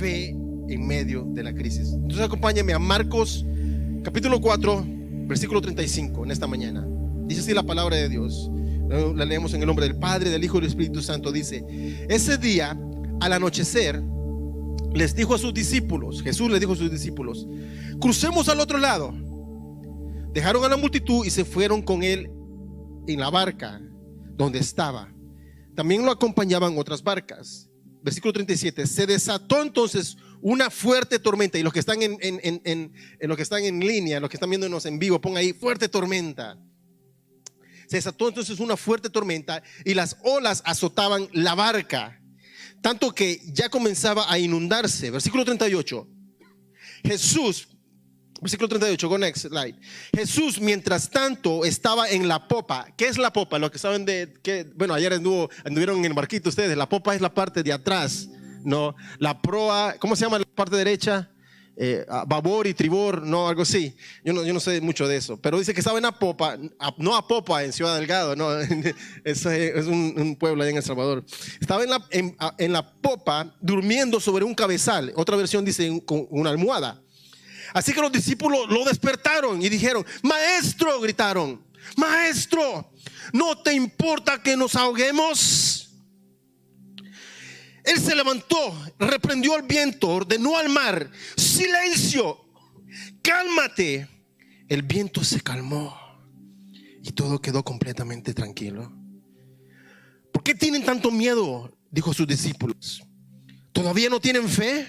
fe en medio de la crisis. Entonces acompáñenme a Marcos capítulo 4 versículo 35 en esta mañana. Dice así la palabra de Dios. La leemos en el nombre del Padre, del Hijo y del Espíritu Santo. Dice: ese día al anochecer les dijo a sus discípulos, Jesús les dijo a sus discípulos: crucemos al otro lado. Dejaron a la multitud y se fueron con él en la barca donde estaba. También lo acompañaban otras barcas. Versículo 37. Se desató entonces una fuerte tormenta. Y los que están los que están en línea, los que están viéndonos en vivo, pon ahí: fuerte tormenta. Se desató entonces una fuerte tormenta y las olas azotaban la barca, tanto que ya comenzaba a inundarse. Versículo 38. Versículo 38, go next slide. Jesús, mientras tanto, estaba en la popa. ¿Qué es la popa? Los que saben bueno, ayer anduvieron en el barquito ustedes. La popa es la parte de atrás, ¿no? La proa, ¿cómo se llama la parte derecha? Babor y tribor, no, algo así. Yo no sé mucho de eso, pero dice que estaba en la popa, no a Popa en Ciudad Delgado, no, es un pueblo allá en El Salvador. Estaba en la popa durmiendo sobre un cabezal. Otra versión dice con una almohada. Así que los discípulos lo despertaron y dijeron: maestro, gritaron, maestro, ¿no te importa que nos ahoguemos? Él se levantó, reprendió al viento, ordenó al mar: silencio, cálmate. El viento se calmó y todo quedó completamente tranquilo. ¿Por qué tienen tanto miedo?, dijo sus discípulos. ¿Todavía no tienen fe?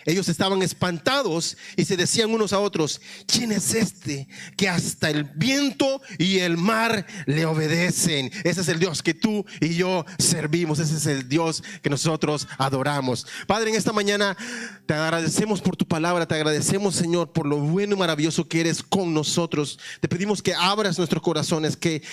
Ellos estaban espantados y se decían unos a otros: ¿quién es este que hasta el viento y el mar le obedecen? Ese es el Dios que tú y yo servimos. Ese es el Dios que nosotros adoramos. Padre, en esta mañana te agradecemos por tu palabra. Te agradecemos, Señor, por lo bueno y maravilloso que eres con nosotros. Te pedimos que abras nuestros corazones, que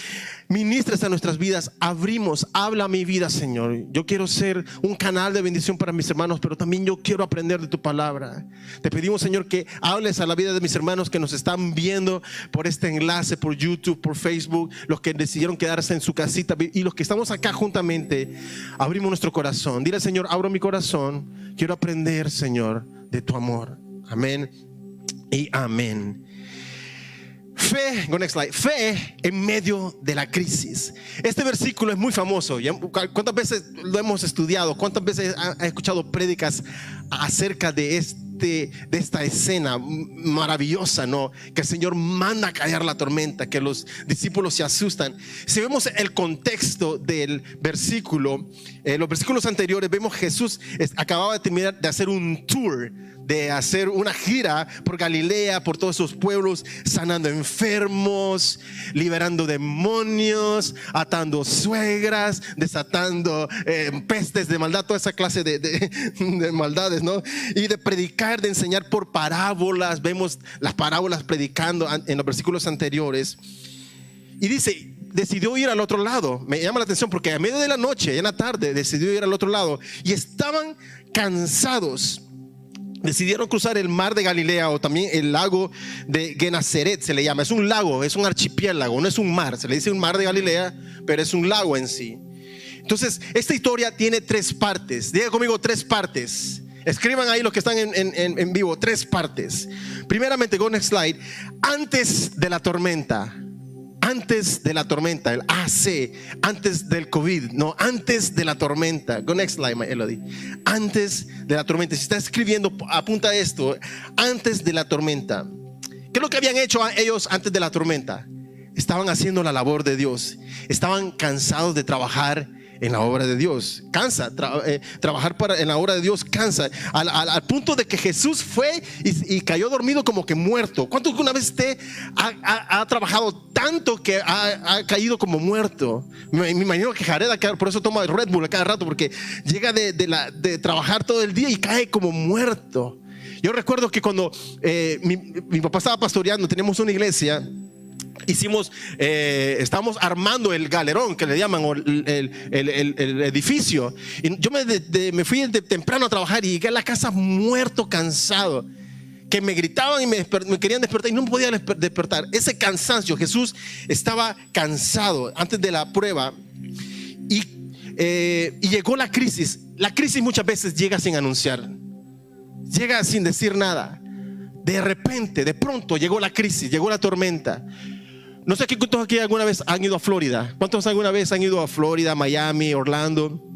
ministres a nuestras vidas. Habla a mi vida, Señor. Yo quiero ser un canal de bendición para mis hermanos, pero también yo quiero aprender de tu palabra. Te pedimos, Señor, que hables a la vida de mis hermanos que nos están viendo por este enlace, por YouTube, por Facebook, los que decidieron quedarse en su casita y los que estamos acá juntamente. Abrimos nuestro corazón. Dile: Señor, abro mi corazón. Quiero aprender, Señor, de tu amor. Amén y amén. Fe, go next slide. Fe en medio de la crisis. Este versículo es muy famoso. ¿Cuántas veces lo hemos estudiado? ¿Cuántas veces has escuchado prédicas acerca de esta escena maravillosa, ¿no? Que el Señor manda a callar la tormenta, que los discípulos se asustan. Si vemos el contexto del versículo, los versículos anteriores, vemos Jesús acababa de terminar de hacer un tour, de hacer una gira por Galilea, por todos esos pueblos, sanando enfermos, liberando demonios, atando suegras, desatando pestes de maldad, toda esa clase de maldades, ¿no? Y de predicar, de enseñar por parábolas. Vemos las parábolas predicando en los versículos anteriores. Y dice: decidió ir al otro lado. Me llama la atención porque a medio de la noche, en la tarde, decidió ir al otro lado y estaban cansados. Decidieron cruzar el mar de Galilea, o también el lago de Genesaret se le llama. Es un lago, es un archipiélago, no es un mar. Se le dice un mar de Galilea, pero es un lago en sí. Entonces, esta historia tiene 3 partes. Diga conmigo: 3 partes. Escriban ahí los que están en vivo: 3 partes. Primeramente, go next slide. Antes de la tormenta. Antes de la tormenta, el AC, antes del COVID, no, antes de la tormenta. Go next slide, my Elodie. Antes de la tormenta. Si está escribiendo, apunta esto: antes de la tormenta. ¿Qué es lo que habían hecho ellos antes de la tormenta? Estaban haciendo la labor de Dios. Estaban cansados de trabajar en la obra de Dios. Cansa, trabajar en la obra de Dios cansa, al punto de que Jesús fue y cayó dormido como que muerto. ¿Cuánto una vez usted ha trabajado tanto que ha caído como muerto? Me imagino que Jared por eso toma Red Bull a cada rato, porque llega de trabajar todo el día y cae como muerto. Yo recuerdo que cuando mi papá estaba pastoreando, teníamos una iglesia. Estábamos armando el galerón, que le llaman, o el edificio. Y yo me fui de temprano a trabajar y llegué a la casa muerto, cansado, que me gritaban y me querían despertar y no me podía despertar. Ese cansancio, Jesús estaba cansado antes de la prueba. Y llegó la crisis. La crisis muchas veces llega sin anunciar. llega sin decir nada. De repente, de pronto llegó la crisis, llegó la tormenta. No sé cuántos aquí alguna vez han ido a Florida. ¿Cuántos alguna vez han ido a Florida, Miami, Orlando?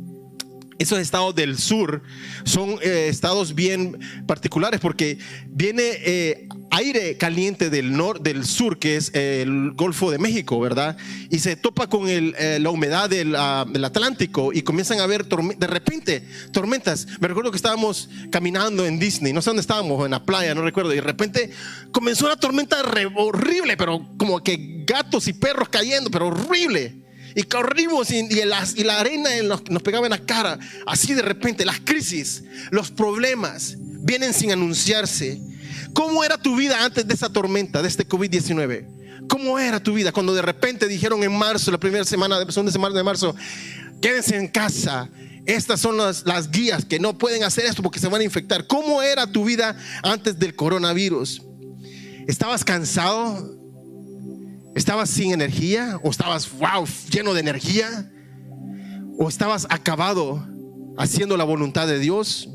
Esos estados del sur son estados bien particulares porque viene aire caliente del sur, que es el Golfo de México, ¿verdad? Y se topa con la humedad del Atlántico y comienzan a haber de repente tormentas. Me recuerdo que estábamos caminando en Disney, no sé dónde estábamos, en la playa, no recuerdo, y de repente comenzó una tormenta horrible, pero como que gatos y perros cayendo, pero horrible. Y corrimos y la arena nos pegaba en la cara. Así de repente las crisis, los problemas vienen sin anunciarse. ¿Cómo era tu vida antes de esa tormenta, de este COVID-19? ¿Cómo era tu vida cuando de repente dijeron en marzo, la segunda semana de marzo, quédense en casa? Estas son las guías, que no pueden hacer esto porque se van a infectar. ¿Cómo era tu vida antes del coronavirus? ¿Estabas cansado? ¿Estabas sin energía? ¿O estabas lleno de energía? ¿O estabas acabado haciendo la voluntad de Dios?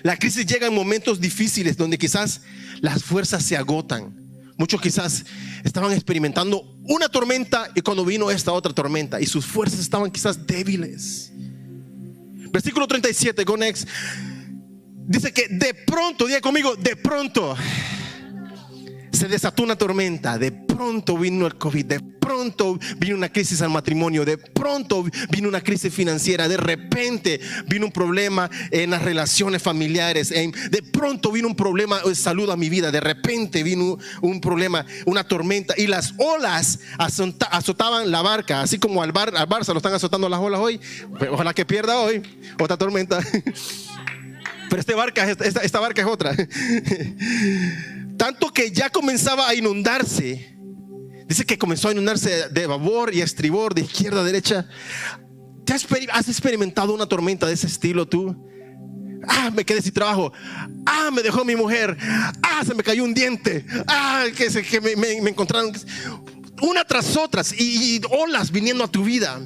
La crisis llega en momentos difíciles donde quizás las fuerzas se agotan. Muchos quizás estaban experimentando una tormenta y cuando vino esta otra tormenta y sus fuerzas estaban quizás débiles. Versículo 37, go next. Dice que de pronto, diga conmigo, de pronto se desató una tormenta, de pronto vino el COVID, de pronto vino una crisis al matrimonio, de pronto vino una crisis financiera, de repente vino un problema en las relaciones familiares, de pronto vino un problema de salud a mi vida, de repente vino un problema, una tormenta, y las olas azotaban la barca, así como al Barça lo están azotando las olas hoy. Ojalá que pierda hoy otra tormenta. Pero esta barca es otra. Tanto que ya comenzaba a inundarse. Dice que comenzó a inundarse de babor y estribor, de izquierda a derecha. ¿Has experimentado una tormenta de ese estilo tú? Me quedé sin trabajo. Me dejó mi mujer. Se me cayó un diente. Que me encontraron. Una tras otras y olas viniendo a tu vida.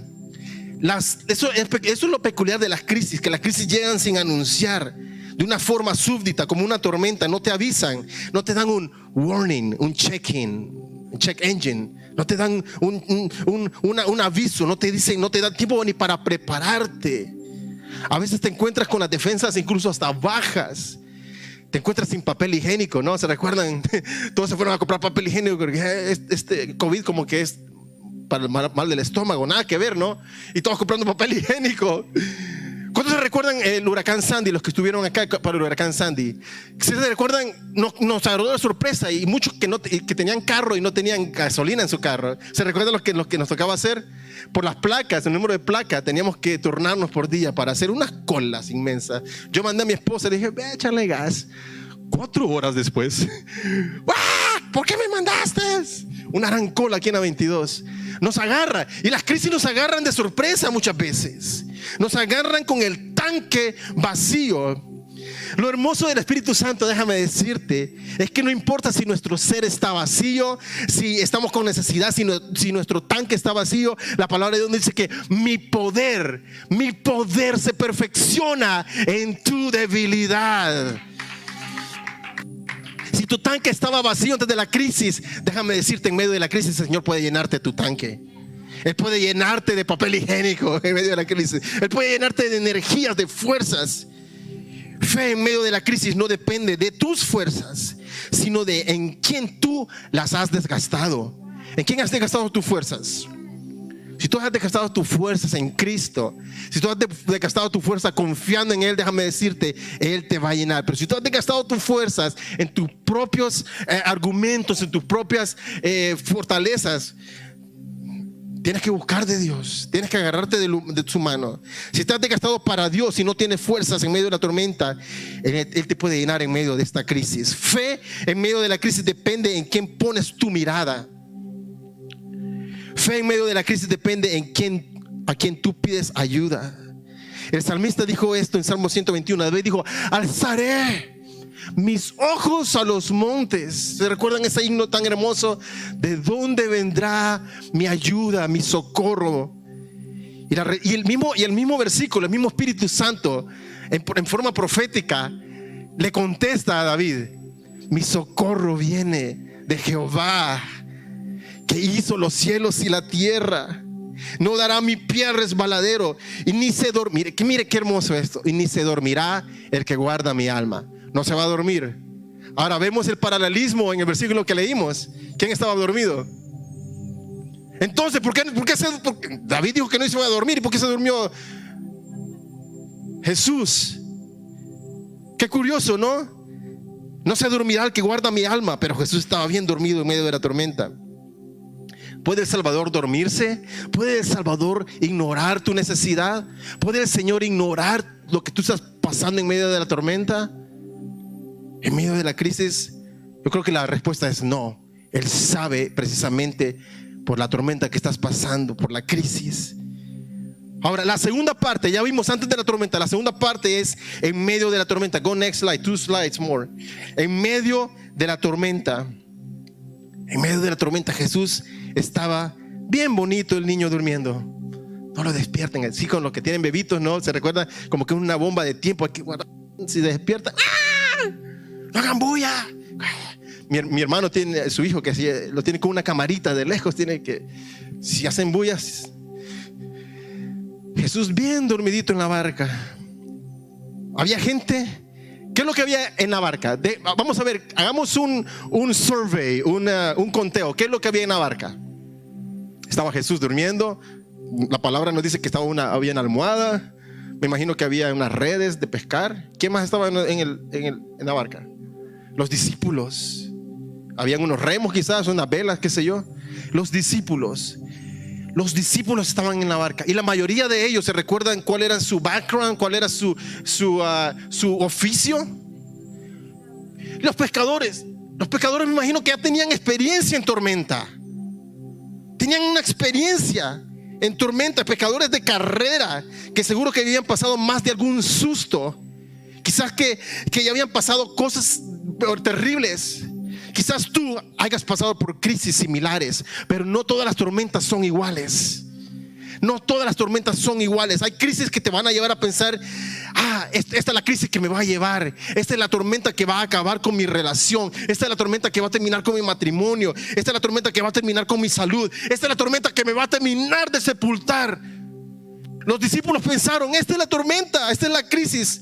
Eso es lo peculiar de las crisis, que las crisis llegan sin anunciar, de una forma súbdita, como una tormenta. No te avisan, no te dan un warning, un check-in, un check engine, no te dan un aviso, no te dicen, no te dan tiempo ni para prepararte. A veces te encuentras con las defensas incluso hasta bajas. Te encuentras sin papel higiénico, ¿no? ¿Se recuerdan? Todos se fueron a comprar papel higiénico porque este COVID como que es para el mal del estómago, nada que ver, ¿no? Y todos comprando papel higiénico. ¿Cuántos se recuerdan el huracán Sandy? Los que estuvieron acá para el huracán Sandy. ¿Se recuerdan? Nos agarró de sorpresa y muchos que tenían carro y no tenían gasolina en su carro. ¿Se recuerdan los que nos tocaba hacer? Por las placas, el número de placa, teníamos que turnarnos por día para hacer unas colas inmensas. Yo mandé a mi esposa y le dije, ve a echarle gas. 4 horas después, ¿por qué me mandaste? Una gran cola aquí en la 22. Nos agarra, y las crisis nos agarran de sorpresa muchas veces. Nos agarran con el tanque vacío. Lo hermoso del Espíritu Santo, déjame decirte, es que no importa si nuestro ser está vacío, si estamos con necesidad, si nuestro tanque está vacío. La palabra de Dios dice que mi poder se perfecciona en tu debilidad. Si tu tanque estaba vacío antes de la crisis, déjame decirte, en medio de la crisis el Señor puede llenarte tu tanque. Él puede llenarte de papel higiénico en medio de la crisis. Él puede llenarte de energías, de fuerzas. Fe en medio de la crisis no depende de tus fuerzas, sino de en quién tú las has desgastado. ¿En quién has desgastado tus fuerzas? Si tú has desgastado tus fuerzas en Cristo, si tú has desgastado tu fuerza confiando en Él, déjame decirte, Él te va a llenar. Pero si tú has desgastado tus fuerzas en tus propios argumentos, en tus propias fortalezas, tienes que buscar de Dios, tienes que agarrarte de su mano. Si estás desgastado para Dios y no tienes fuerzas en medio de la tormenta, Él te puede llenar en medio de esta crisis. Fe en medio de la crisis depende en quién pones tu mirada. Fe en medio de la crisis depende a quien tú pides ayuda. El salmista dijo esto en Salmo 121. David dijo, alzaré mis ojos a los montes. ¿Se recuerdan ese himno tan hermoso? ¿De dónde vendrá mi ayuda, mi socorro? Y el mismo versículo, el mismo Espíritu Santo en forma profética le contesta a David: mi socorro viene de Jehová, que hizo los cielos y la tierra. No dará mi pie al resbaladero, y ni se dormirá. Mire qué hermoso esto. Y ni se dormirá el que guarda mi alma. No se va a dormir. Ahora vemos el paralelismo en el versículo que leímos. ¿Quién estaba dormido? Entonces, ¿por qué David dijo que no se iba a dormir? ¿Y por qué se durmió Jesús? Qué curioso, ¿no? No se dormirá el que guarda mi alma. Pero Jesús estaba bien dormido en medio de la tormenta. ¿Puede el Salvador dormirse? ¿Puede el Salvador ignorar tu necesidad? ¿Puede el Señor ignorar lo que tú estás pasando en medio de la tormenta? En medio de la crisis. Yo creo que la respuesta es no. Él sabe precisamente por la tormenta que estás pasando, por la crisis. Ahora, la segunda parte, ya vimos antes de la tormenta. La segunda parte es en medio de la tormenta. Go next slide, 2 slides more. En medio de la tormenta. En medio de la tormenta, Jesús estaba bien bonito, el niño durmiendo. No lo despierten. Así con los que tienen bebitos, ¿no? Se recuerda como que una bomba de tiempo aquí. Si despierta, ¡ah! No hagan bulla. Mi hermano tiene su hijo que así, lo tiene con una camarita de lejos. Tiene que, si hacen bullas. Jesús bien dormidito en la barca. Había gente. ¿Qué es lo que había en la barca? Vamos a ver, hagamos un survey, un conteo. ¿Qué es lo que había en la barca? Estaba Jesús durmiendo. La palabra nos dice que había una almohada. Me imagino que había unas redes de pescar. ¿Qué más estaba en la barca? Los discípulos. Habían unos remos quizás, unas velas, qué sé yo. Los discípulos estaban en la barca. Y la mayoría de ellos se recuerdan cuál era su background, cuál era su oficio. Los pescadores me imagino que ya tenían experiencia en tormenta. Tenían una experiencia en tormenta. Pescadores de carrera que seguro que habían pasado más de algún susto. Quizás que ya habían pasado cosas terribles. Quizás tú hayas pasado por crisis similares, pero no todas las tormentas son iguales. No todas las tormentas son iguales. Hay crisis que te van a llevar a pensar: esta es la crisis que me va a llevar. Esta es la tormenta que va a acabar con mi relación. Esta es la tormenta que va a terminar con mi matrimonio. Esta es la tormenta que va a terminar con mi salud. Esta es la tormenta que me va a terminar de sepultar. Los discípulos pensaron: esta es la tormenta, esta es la crisis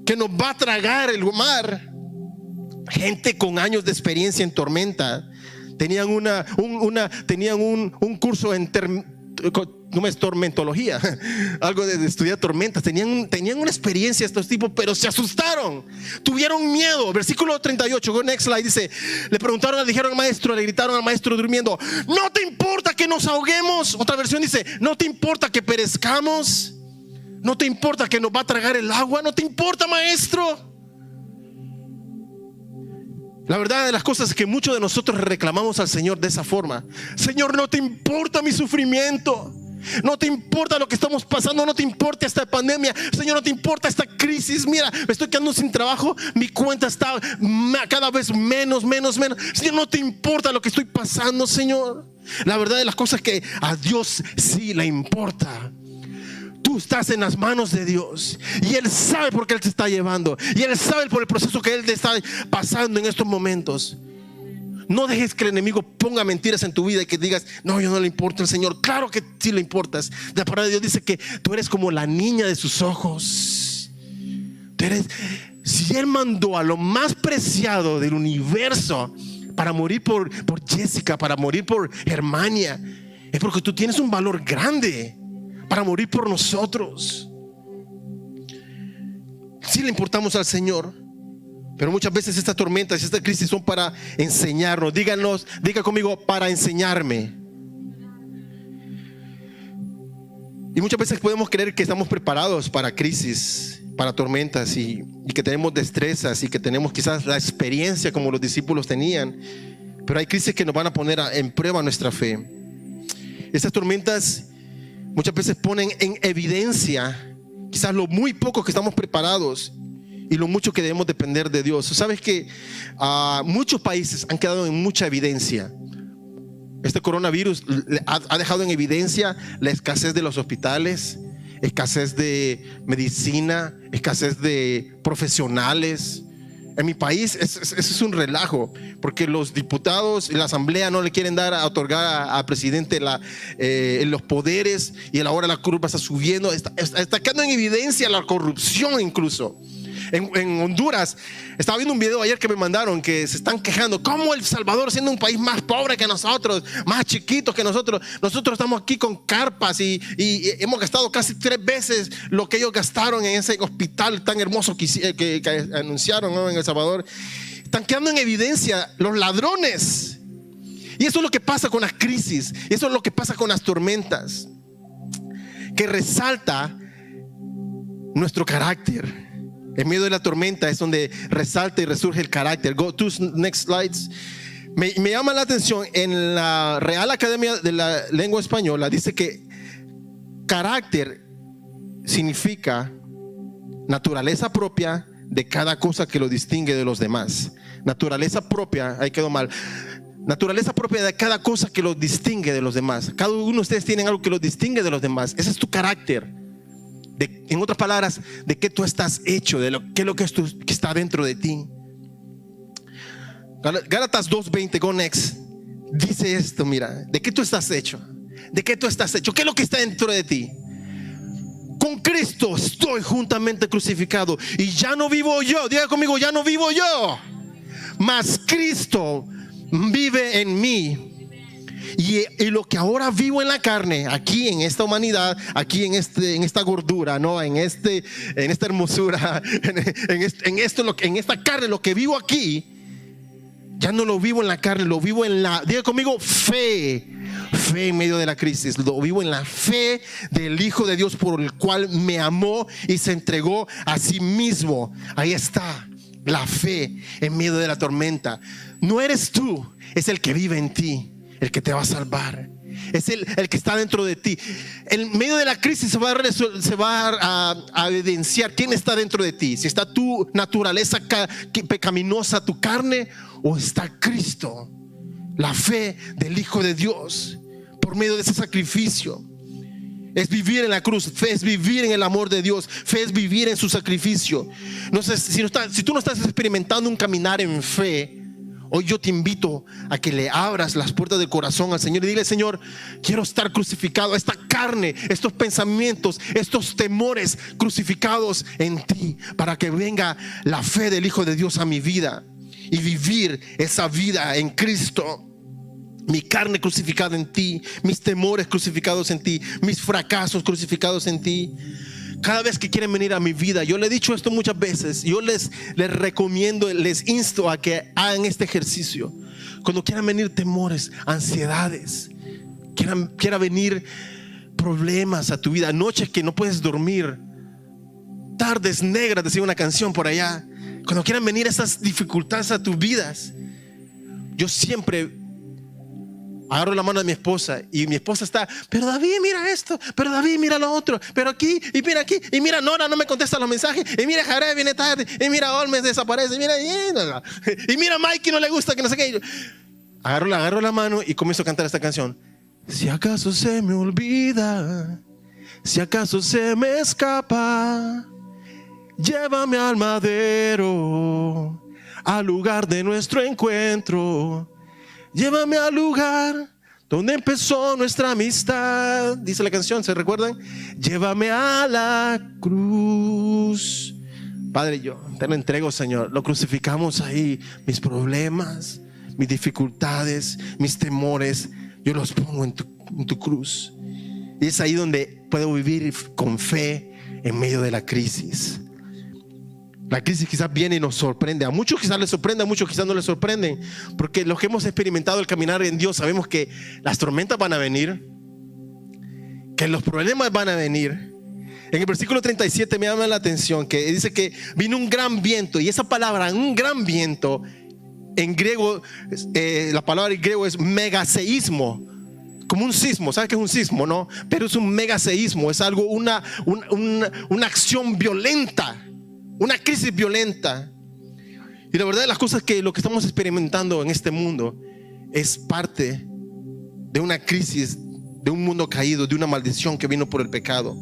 que nos va a tragar el mar. Gente con años de experiencia en tormenta tenían un curso en no es tormentología, algo de estudiar tormentas. Tenían una experiencia estos tipos, pero se asustaron, tuvieron miedo. Versículo 38, go next slide, dice: le gritaron al maestro durmiendo: ¿no te importa que nos ahoguemos? Otra versión dice: ¿no te importa que perezcamos? ¿No te importa que nos va a tragar el agua? ¿No te importa, maestro? La verdad de las cosas es que muchos de nosotros reclamamos al Señor de esa forma: Señor, no te importa mi sufrimiento, no te importa lo que estamos pasando, no te importa esta pandemia, Señor, no te importa esta crisis. Mira, me estoy quedando sin trabajo, mi cuenta está cada vez menos. Señor, no te importa lo que estoy pasando, Señor. La verdad de las cosas es que a Dios sí le importa. Tú estás en las manos de Dios y Él sabe por qué Él te está llevando, y Él sabe por el proceso que Él te está pasando en estos momentos. No dejes que el enemigo ponga mentiras en tu vida y que digas: no, yo no le importo al Señor. Claro que sí le importas. La palabra de Dios dice que tú eres como la niña de sus ojos. Si Él mandó a lo más preciado del universo para morir por Jessica, para morir por Germania, es porque tú tienes un valor grande para morir por nosotros. Sí le importamos al Señor, pero muchas veces estas tormentas y estas crisis son para enseñarnos. Diga conmigo: para enseñarme. Y muchas veces podemos creer que estamos preparados para crisis, para tormentas, y que tenemos destrezas y que tenemos quizás la experiencia como los discípulos tenían. Pero hay crisis que nos van a poner en prueba nuestra fe. Estas tormentas muchas veces ponen en evidencia quizás lo muy poco que estamos preparados y lo mucho que debemos depender de Dios. Sabes que muchos países han quedado en mucha evidencia. Este coronavirus ha dejado en evidencia la escasez de los hospitales, escasez de medicina, escasez de profesionales. En mi país eso es un relajo, porque los diputados y la asamblea no le quieren otorgar al presidente los poderes, y ahora la curva está subiendo. Está quedando en evidencia la corrupción incluso. En Honduras, estaba viendo un video ayer que me mandaron, que se están quejando cómo El Salvador, siendo un país más pobre que nosotros, más chiquitos que nosotros estamos aquí con carpas y hemos gastado casi 3 veces lo que ellos gastaron en ese hospital tan hermoso que anunciaron, ¿no?, en El Salvador. Están quedando en evidencia los ladrones. Y eso es lo que pasa con las crisis, eso es lo que pasa con las tormentas, que resalta nuestro carácter. En medio de la tormenta es donde resalta y resurge el carácter. Go to next slides. Me llama la atención, en la Real Academia de la Lengua Española dice que carácter significa naturaleza propia de cada cosa que lo distingue de los demás. Naturaleza propia, ahí quedó mal. Naturaleza propia de cada cosa que lo distingue de los demás. Cada uno de ustedes tienen algo que lo distingue de los demás. Ese es tu carácter. En otras palabras, de qué tú estás hecho, de qué es lo que está dentro de ti. Gálatas 2:20, go next, dice esto, mira, de qué tú estás hecho, de qué tú estás hecho, qué es lo que está dentro de ti. Con Cristo estoy juntamente crucificado, y ya no vivo yo, diga conmigo, ya no vivo yo, mas Cristo vive en mí. Y lo que ahora vivo en la carne, aquí en esta humanidad, aquí en esta gordura, ¿no?, en esta hermosura, en esta carne, lo que vivo aquí, ya no lo vivo en la carne, lo vivo diga conmigo, fe en medio de la crisis. Lo vivo en la fe del Hijo de Dios, por el cual me amó y se entregó a sí mismo. Ahí está la fe en medio de la tormenta. No eres tú, es el que vive en ti el que te va a salvar. Es el que está dentro de ti. En medio de la crisis se va a evidenciar quién está dentro de ti. Si está tu naturaleza pecaminosa, tu carne, o está Cristo, la fe del Hijo de Dios, por medio de ese sacrificio. Es vivir en la cruz, fe es vivir en el amor de Dios, fe es vivir en su sacrificio. No sé, si tú no estás experimentando un caminar en fe, hoy yo te invito a que le abras las puertas del corazón al Señor y dile: Señor, quiero estar crucificado, esta carne, estos pensamientos, estos temores crucificados en ti, para que venga la fe del Hijo de Dios a mi vida y vivir esa vida en Cristo. Mi carne crucificada en ti, mis temores crucificados en ti, mis fracasos crucificados en ti. Cada vez que quieren venir a mi vida, yo le he dicho esto muchas veces, yo les recomiendo, les insto a que hagan este ejercicio. Cuando quieran venir temores, ansiedades, quiera venir problemas a tu vida, noches que no puedes dormir, tardes negras, decía una canción por allá. Cuando quieran venir esas dificultades a tus vidas, yo siempre agarro la mano de mi esposa, y mi esposa está: pero David, mira esto, pero David, mira lo otro, pero aquí, y mira aquí, y mira Nora no me contesta los mensajes, y mira Jared viene tarde, y mira Olmes desaparece, y mira Mikey no le gusta, que no sé qué. Agarro la mano y comienzo a cantar esta canción. Si acaso se me olvida, si acaso se me escapa, llévame al madero, al lugar de nuestro encuentro. Llévame al lugar donde empezó nuestra amistad. Dice la canción, ¿se recuerdan? Llévame a la cruz. Padre, yo te lo entrego, Señor. Lo crucificamos ahí. Mis problemas, mis dificultades, mis temores, yo los pongo en tu cruz. Y es ahí donde puedo vivir con fe en medio de la crisis. La crisis quizás viene y nos sorprende. A muchos quizás les sorprende, a muchos quizás no les sorprenden, porque los que hemos experimentado el caminar en Dios sabemos que las tormentas van a venir, que los problemas van a venir. En el versículo 37 me llama la atención que dice que vino un gran viento, y esa palabra, un gran viento, en griego, la palabra en griego es megaseísmo, como un sismo. ¿Sabes qué es un sismo, no? Pero es un megaseísmo, es algo, una acción violenta, una crisis violenta. Y la verdad de las cosas, que lo que estamos experimentando en este mundo es parte de una crisis, de un mundo caído, de una maldición que vino por el pecado.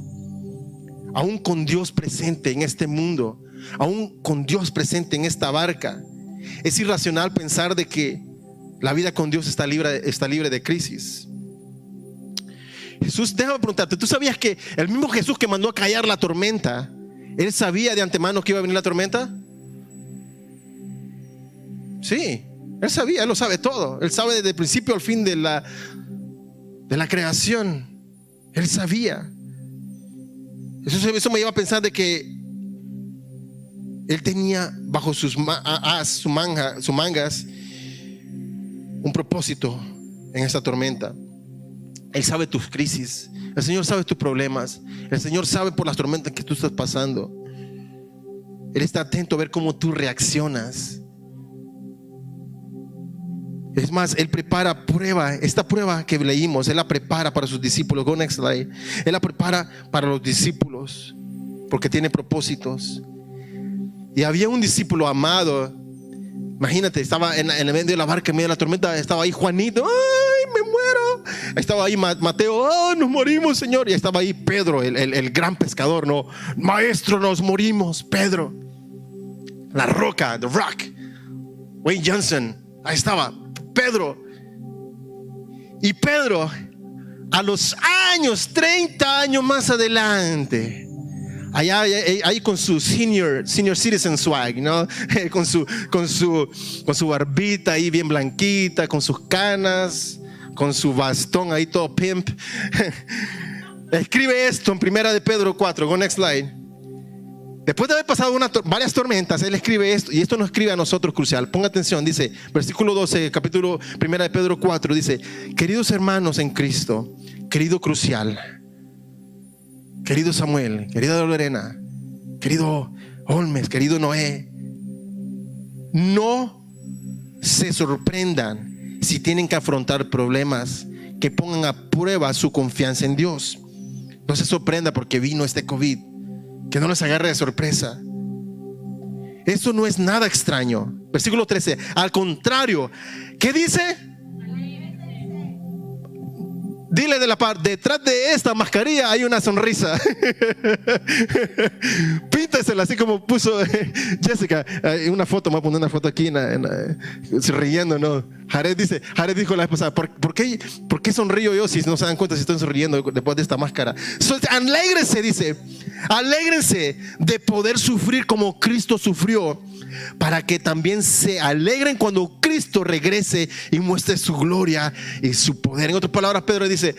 aún con Dios presente en este mundo, aún con Dios presente en esta barca, es irracional pensar de que la vida con Dios está libre de crisis. Jesús, déjame preguntarte, ¿tú sabías que el mismo Jesús que mandó a callar la tormenta, Él sabía de antemano que iba a venir la tormenta? Sí, Él sabía, Él lo sabe todo. Él sabe desde el principio al fin de la creación. Él sabía. Eso me lleva a pensar de que Él tenía bajo sus mangas un propósito en esta tormenta. Él sabe tus crisis. El Señor sabe tus problemas. El Señor sabe por las tormentas que tú estás pasando. Él está atento a ver cómo tú reaccionas. Es más, Él prepara prueba. Esta prueba que leímos, Él la prepara para sus discípulos. Go next slide. Él la prepara para los discípulos porque tiene propósitos. Y había un discípulo amado. Imagínate, estaba en el medio de la barca, en medio de la tormenta. Estaba ahí Juanito, ¡ay, me muero! Estaba ahí Mateo, ¡oh, nos morimos, Señor! Y estaba ahí Pedro, el gran pescador, ¿no? Maestro, nos morimos, Pedro. La roca, The Rock. Wayne Johnson, ahí estaba Pedro. Y Pedro, a los años, 30 años más adelante, allá ahí con su senior citizen swag, ¿no? con su barbita ahí bien blanquita, con sus canas, con su bastón ahí todo pimp. Escribe esto en 1 de Pedro 4. Go next slide. Después de haber pasado varias tormentas, él escribe esto, y esto nos escribe a nosotros crucial. Ponga atención, dice, versículo 12, capítulo 1 de Pedro 4, dice: queridos hermanos en Cristo, querido crucial, querido Samuel, querida Lorena, querido Olmes, querido Noé, no se sorprendan si tienen que afrontar problemas que pongan a prueba su confianza en Dios. No se sorprenda porque vino este COVID, que no les agarre de sorpresa. Eso no es nada extraño. Versículo 13, al contrario, ¿qué dice? Dile de la parte, detrás de esta mascarilla hay una sonrisa. Píntasela así como puso Jessica. Una foto, me voy a poner una foto aquí riendo, ¿no? Jared dijo la vez pasada, ¿por qué sonrío yo si no se dan cuenta si estoy sonriendo después de esta máscara? Alégrense, dice, alégrense de poder sufrir como Cristo sufrió, para que también se alegren cuando Cristo regrese y muestre su gloria y su poder. En otras palabras, Pedro dice: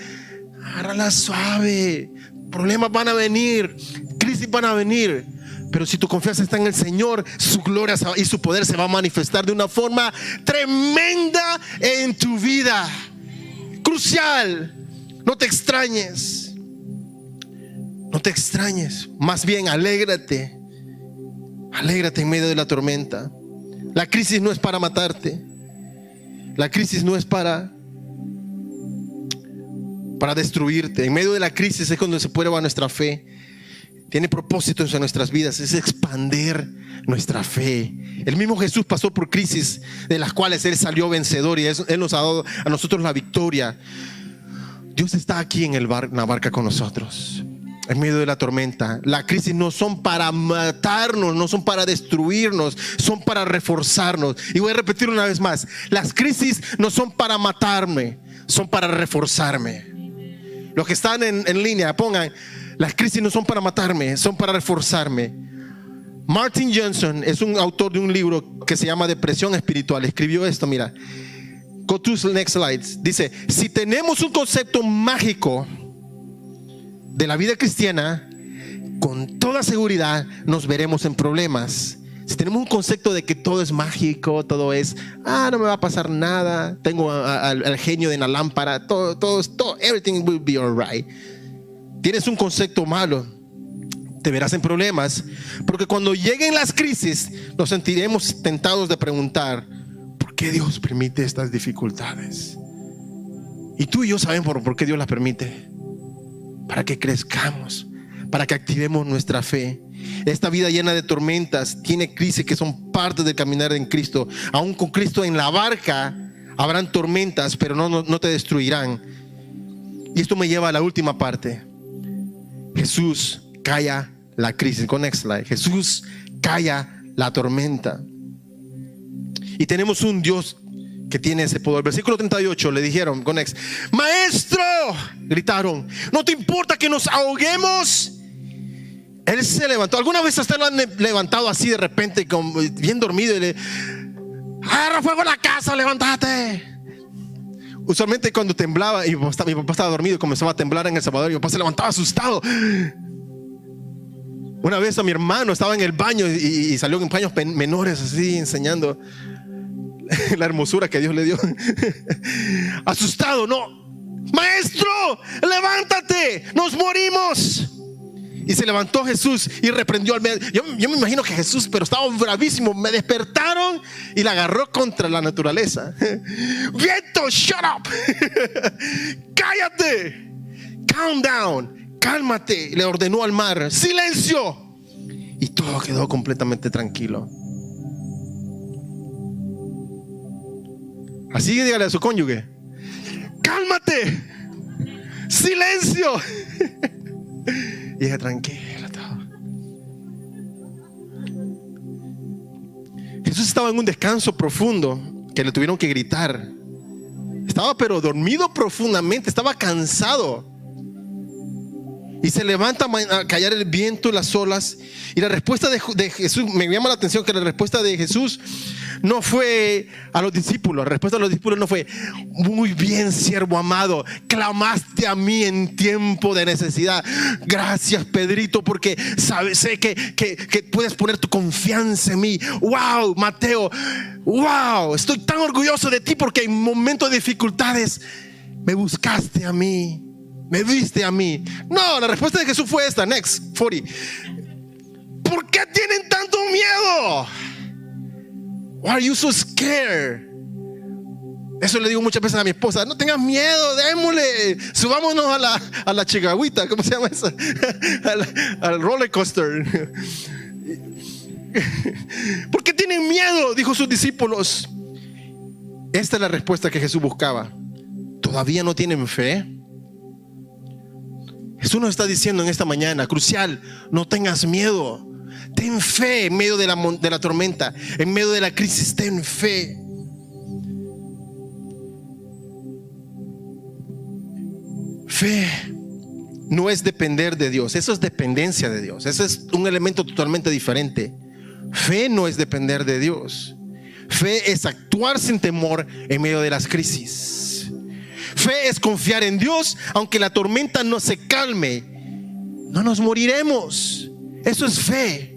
agárrala suave, problemas van a venir, crisis van a venir, pero si tu confianza está en el Señor, su gloria y su poder se va a manifestar de una forma tremenda en tu vida. Crucial, no te extrañes, más bien alégrate. Alégrate en medio de la tormenta. La crisis no es para matarte. La crisis no es para destruirte. En medio de la crisis es cuando se prueba nuestra fe. Tiene propósitos en nuestras vidas. Es expandir nuestra fe. El mismo Jesús pasó por crisis de las cuales Él salió vencedor, y Él nos ha dado a nosotros la victoria. Dios está aquí en la barca con nosotros. En medio de la tormenta. La crisis no son para matarnos, no son para destruirnos, son para reforzarnos. Y voy a repetir una vez más: las crisis no son para matarme, son para reforzarme. Los que están en línea, pongan: las crisis no son para matarme, son para reforzarme. Martin Johnson es un autor de un libro que se llama Depresión Espiritual. Escribió esto, mira. Go to the next slides. Dice: si tenemos un concepto mágico de la vida cristiana, con toda seguridad nos veremos en problemas. Si tenemos un concepto de que todo es mágico, todo es, no me va a pasar nada, tengo al genio de la lámpara, todo, everything will be alright. Tienes un concepto malo, te verás en problemas, porque cuando lleguen las crisis nos sentiremos tentados de preguntar: ¿por qué Dios permite estas dificultades? Y tú y yo sabemos por qué Dios las permite. Para que crezcamos, para que activemos nuestra fe. Esta vida llena de tormentas tiene crisis que son parte del caminar en Cristo. Aún con Cristo en la barca habrán tormentas, pero no te destruirán. Y esto me lleva a la última parte. Jesús calla la crisis. Con next slide. Jesús calla la tormenta. Y tenemos un Dios que tiene ese poder. Versículo 38 le dijeron, con next, maestro, gritaron, ¿no te importa que nos ahoguemos? Él se levantó. ¿Alguna vez usted lo han levantado así de repente, como bien dormido, y le agarra fuego en la casa, levántate? Usualmente cuando temblaba y mi papá estaba dormido y comenzaba a temblar en El Salvador, mi papá se levantaba asustado. Una vez a mi hermano estaba en el baño y salió en paños menores así, enseñando la hermosura que Dios le dio. Asustado, no, maestro, levántate, nos morimos. Y se levantó Jesús y reprendió al medio. Yo me imagino que Jesús, pero estaba bravísimo. Me despertaron y la agarró contra la naturaleza. Viento, shut up. Cállate. Calm down. Cálmate. Le ordenó al mar, silencio. Y todo quedó completamente tranquilo. Así que dígale a su cónyuge, cálmate. Silencio. Y ella tranquila todo. Jesús estaba en un descanso profundo que le tuvieron que gritar. Estaba pero dormido profundamente, estaba cansado. Y se levanta a callar el viento y las olas. Y la respuesta de Jesús, me llama la atención que la respuesta de Jesús no fue a los discípulos. La respuesta de los discípulos no fue, muy bien, siervo amado, clamaste a mí en tiempo de necesidad. Gracias, Pedrito, porque sé que puedes poner tu confianza en mí. Wow, Mateo, wow, estoy tan orgulloso de ti porque en momentos de dificultades me buscaste a mí, me viste a mí. No, la respuesta de Jesús fue esta. Next, 40. ¿Por qué tienen tanto miedo? Why are you so scared? Eso le digo muchas veces a mi esposa. No tengas miedo, démosle, subámonos a la chigagüita. ¿Cómo se llama eso? al roller coaster. ¿Por qué tienen miedo? Dijo sus discípulos. Esta es la respuesta que Jesús buscaba. ¿Todavía no tienen fe? Jesús nos está diciendo en esta mañana, crucial, no tengas miedo. Ten fe en medio de la tormenta, en medio de la crisis, ten fe. Fe no es depender de Dios, eso es dependencia de Dios. Ese es un elemento totalmente diferente. Fe no es depender de Dios. Fe es actuar sin temor en medio de las crisis. Fe es confiar en Dios aunque la tormenta no se calme. No nos moriremos. Eso es fe.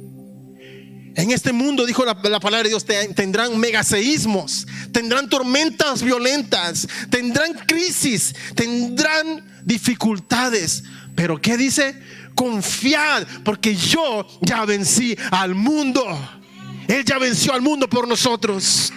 En este mundo, dijo la palabra de Dios, tendrán megaseísmos, tendrán tormentas violentas, tendrán crisis, tendrán dificultades. Pero ¿qué dice? Confiad, porque yo ya vencí al mundo. Él ya venció al mundo por nosotros.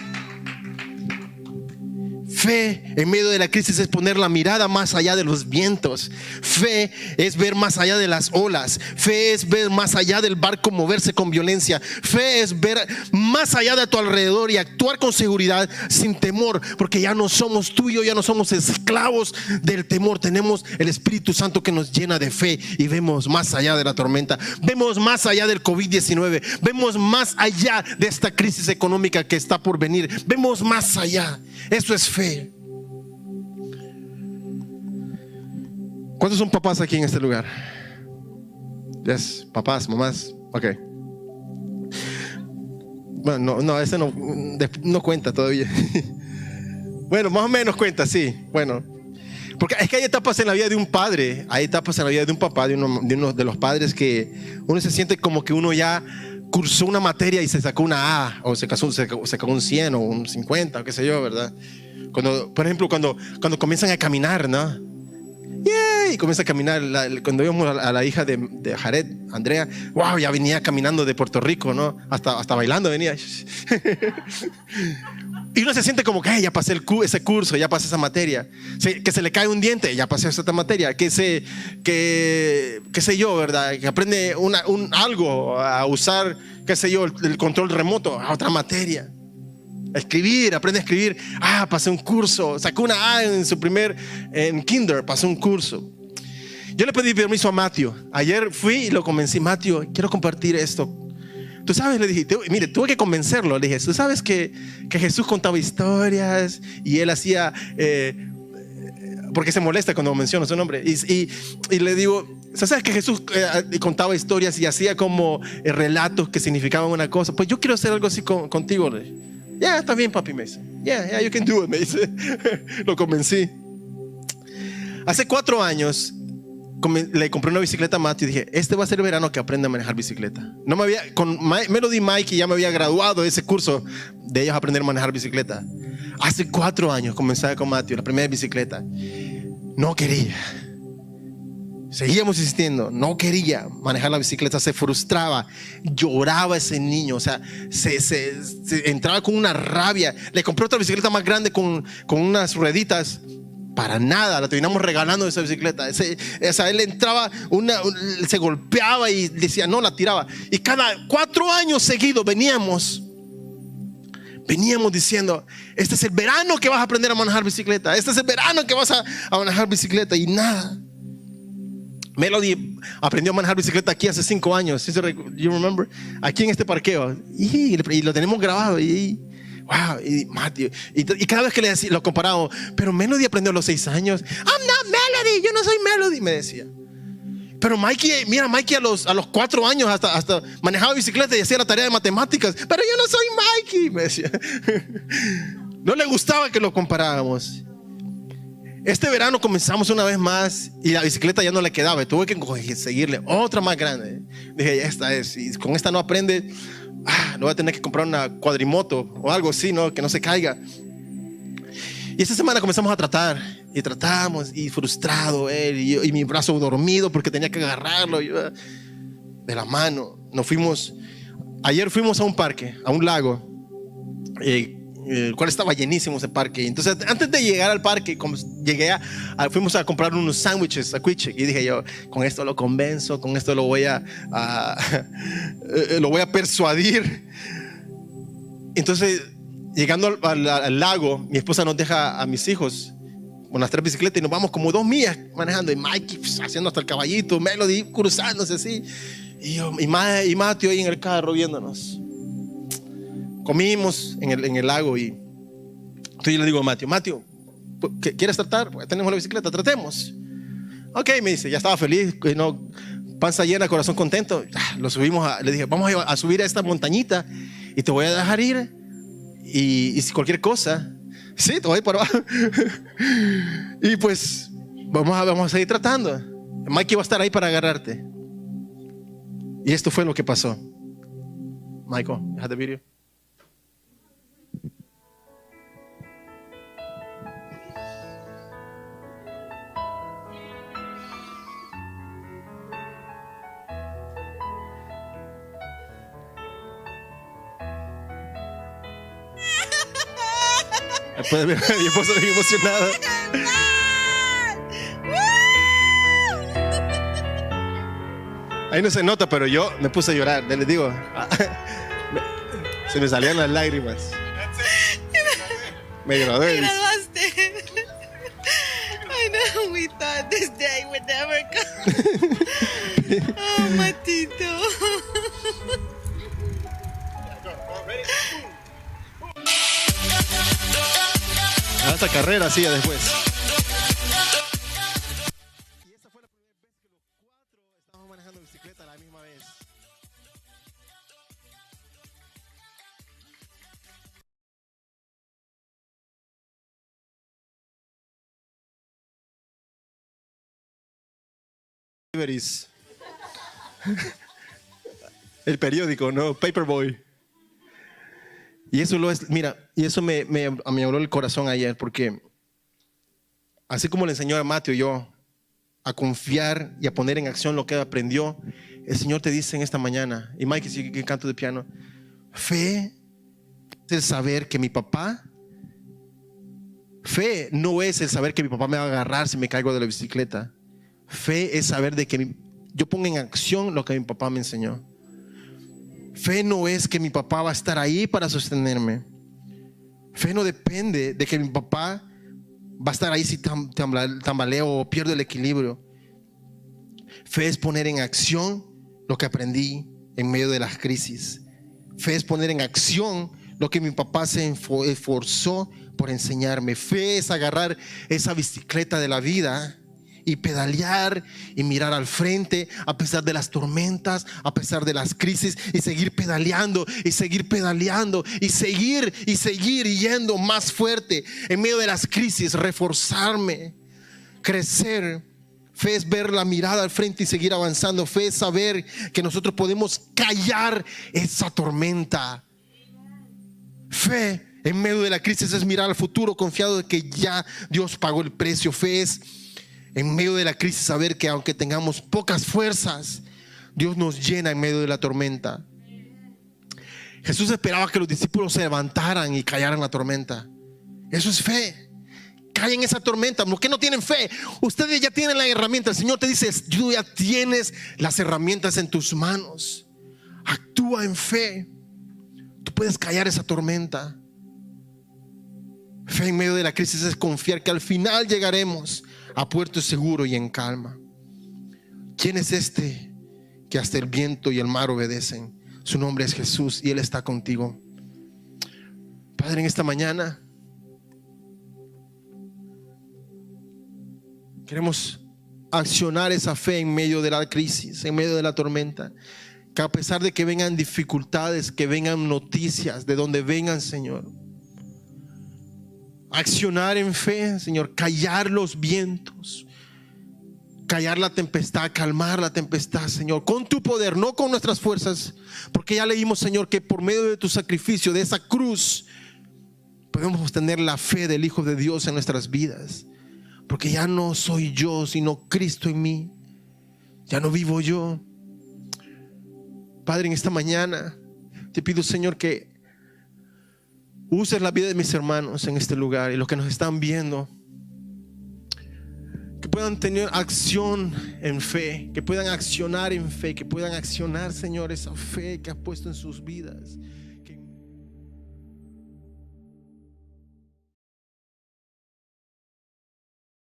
Fe en medio de la crisis es poner la mirada más allá de los vientos. Fe es ver más allá de las olas. Fe es ver más allá del barco moverse con violencia. Fe es ver más allá de tu alrededor y actuar con seguridad sin temor, porque ya no somos tú y yo, ya no somos esclavos del temor. Tenemos el Espíritu Santo que nos llena de fe y vemos más allá de la tormenta, vemos más allá del COVID-19, vemos más allá de esta crisis económica que está por venir, vemos más allá. Eso es fe. ¿Cuántos son papás aquí en este lugar? Yes, papás, mamás. Ok. Bueno, no, ese no cuenta todavía. Bueno, más o menos cuenta, sí. Bueno, porque es que hay etapas en la vida de un padre, hay etapas en la vida de un papá, de uno de los padres, que uno se siente como que uno ya cursó una materia y se sacó una A, o se sacó un 100 o un 50, o qué sé yo, ¿verdad? Cuando, por ejemplo, cuando comienzan a caminar, ¿no? ¡Yay! Comienza a caminar. Cuando vimos a la hija de Jared, Andrea, wow, ya venía caminando de Puerto Rico, ¿no? Hasta bailando venía. Y uno se siente como que ya pasé ese curso, ya pasé esa materia. Que se le cae un diente, ya pasé esa materia. Qué sé yo, ¿verdad? Que aprende algo a usar, qué sé yo, el control remoto, a otra materia. Escribir, aprende a escribir. Pasé un curso, sacó una A en kinder, pasó un curso. Yo le pedí permiso a Matthew. Ayer fui y lo convencí. Matthew, quiero compartir esto. Tú sabes, le dije, mire, tuve que convencerlo. Le dije, tú sabes que Jesús contaba historias y él hacía, porque se molesta cuando menciono su nombre. Y le digo, ¿sabes que Jesús contaba historias y hacía como relatos que significaban una cosa? Pues yo quiero hacer algo así contigo. Le dije, ya, está bien, papi, me dice. Yeah, you can do it, me dice. Lo convencí. Hace 4 años le compré una bicicleta a Matthew y dije, este va a ser el verano que aprenda a manejar bicicleta. Con Melody Mike ya me había graduado de ese curso de ellos aprender a manejar bicicleta. Hace 4 años comencé con Matthew, la primera bicicleta. No quería. Seguíamos insistiendo, no quería manejar la bicicleta, se frustraba, lloraba ese niño, o sea, se entraba con una rabia. Le compré otra bicicleta más grande con unas rueditas. Para nada, la terminamos regalando esa bicicleta. O sea, él entraba, se golpeaba y decía, no, la tiraba. Y cada 4 años seguidos veníamos diciendo, este es el verano que vas a aprender a manejar bicicleta. Este es el verano que vas a manejar bicicleta. Y nada. Melody aprendió a manejar bicicleta aquí hace 5 años. You remember? Aquí en este parqueo. Y lo tenemos grabado. Wow, y Matthew, y cada vez que lo comparamos, pero Melody aprendió a los 6 años. I'm not Melody, yo no soy Melody, me decía. Pero Mikey, mira, Mikey a los 4 años hasta manejaba bicicleta y hacía la tarea de matemáticas. Pero yo no soy Mikey, me decía. No le gustaba que lo comparáramos. Este verano comenzamos una vez más y la bicicleta ya no le quedaba. Tuve que seguirle otra más grande. Dije, esta es, y con esta no aprende. No voy a tener que comprar una cuadrimoto o algo así, ¿no? Que no se caiga. Y esta semana comenzamos a tratar y tratamos, y frustrado él y mi brazo dormido porque tenía que agarrarlo de la mano. Ayer fuimos a un parque, a un lago, el cual estaba llenísimo ese parque. Entonces antes de llegar al parque, fuimos a comprar unos sándwiches a Quiche, y dije yo, con esto lo convenzo, con esto lo voy a persuadir. Entonces llegando al lago, mi esposa nos deja a mis hijos con las 3 bicicletas y nos vamos como 2 millas manejando, y Mike haciendo hasta el caballito, Melody cruzándose así, y Matthew ahí en el carro viéndonos. Comimos en el lago, y entonces yo le digo a Matthew, ¿quieres tratar? Pues tenemos la bicicleta, tratemos. Ok, me dice, ya estaba feliz, no, panza llena, corazón contento. Lo subimos, le dije, vamos a subir a esta montañita y te voy a dejar ir, y si cualquier cosa, sí, te voy a ir para abajo. Y pues vamos a seguir tratando. Mikey va a estar ahí para agarrarte. Y esto fue lo que pasó. Michael, you had the video. Puede ver a mi esposa bien emocionada. Ahí no se nota, pero yo me puse a llorar. Les digo, se me salían las lágrimas. Me gradué. I know we thought this day would never come. Oh, Matito. Hasta carrera hacía después. Y esa fue la primera vez que los 4 estábamos manejando bicicleta a la misma vez. El periódico, ¿no? Paperboy. Y eso mira, y eso me habló el corazón ayer, porque así como le enseñó a Matthew yo a confiar y a poner en acción lo que aprendió, el Señor te dice en esta mañana, y Mike, si que canto de piano, fe es el saber que mi papá, fe no es el saber que mi papá me va a agarrar si me caigo de la bicicleta. Fe es saber de que yo ponga en acción lo que mi papá me enseñó. Fe no es que mi papá va a estar ahí para sostenerme. Fe no depende de que mi papá va a estar ahí si tambaleo o pierdo el equilibrio. Fe es poner en acción lo que aprendí en medio de las crisis. Fe es poner en acción lo que mi papá se esforzó por enseñarme. Fe es agarrar esa bicicleta de la vida y pedalear y mirar al frente a pesar de las tormentas, a pesar de las crisis, y seguir pedaleando y seguir pedaleando y seguir yendo más fuerte en medio de las crisis, reforzarme, crecer. Fe es ver la mirada al frente y seguir avanzando. Fe es saber que nosotros podemos callar esa tormenta. Fe en medio de la crisis es mirar al futuro confiado de que ya Dios pagó el precio. Fe es en medio de la crisis saber que aunque tengamos pocas fuerzas, Dios nos llena en medio de la tormenta. Jesús esperaba que los discípulos se levantaran y callaran la tormenta. Eso es fe. Callen esa tormenta. ¿Por qué no tienen fe? Ustedes ya tienen la herramienta. El Señor te dice: tú ya tienes las herramientas en tus manos. Actúa en fe. Tú puedes callar esa tormenta. Fe en medio de la crisis es confiar que al final llegaremos a puerto seguro y en calma. ¿Quién es este que hasta el viento y el mar obedecen? Su nombre es Jesús y Él está contigo. Padre, en esta mañana queremos accionar esa fe en medio de la crisis, en medio de la tormenta. Que a pesar de que vengan dificultades, que vengan noticias, de donde vengan, Señor, accionar en fe, Señor, callar los vientos, callar la tempestad, calmar la tempestad, Señor, con tu poder, no con nuestras fuerzas, porque ya leímos, Señor, que por medio de tu sacrificio, de esa cruz, podemos tener la fe del Hijo de Dios en nuestras vidas. Porque ya no soy yo, sino Cristo en mí. Ya no vivo yo. Padre, en esta mañana te pido, Señor, que uses la vida de mis hermanos en este lugar y los que nos están viendo, que puedan tener acción en fe, que puedan accionar en fe, que puedan accionar, Señor, esa fe que has puesto en sus vidas.